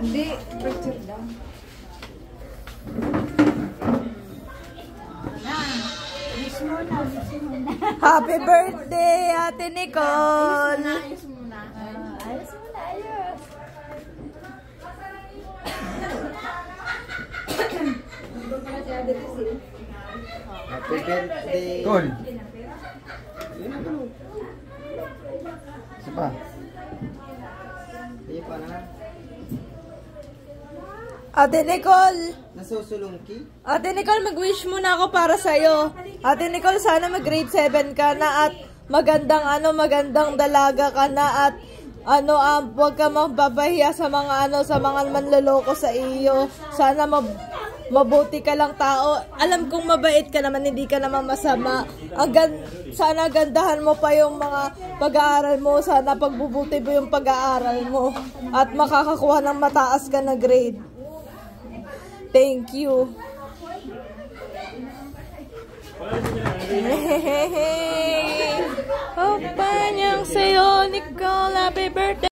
Hindi, picture lang. Wish mo na. Happy birthday, Ate Nicole! Ayos muna. Ayos. Happy birthday. Cool. Isa pa. Hindi pa na. Ate Nicole! Nasusulungki? Ate Nicole, mag-wish muna ako para sa'yo. Ate Nicole, sana mag-grade 7 ka na at magandang dalaga ka na at huwag ka mababahiya sa mga sa mga manloloko sa iyo. Sana mabuti ka lang tao. Alam kong mabait ka naman, hindi ka naman masama. Sana gandahan mo pa yung mga pag-aaral mo. Sana pagbubuti mo yung pag-aaral mo. At makakakuha ng mataas ka na grade. Thank you. Hehehe. Opa niyang sa'yo, Nicole. Happy birthday.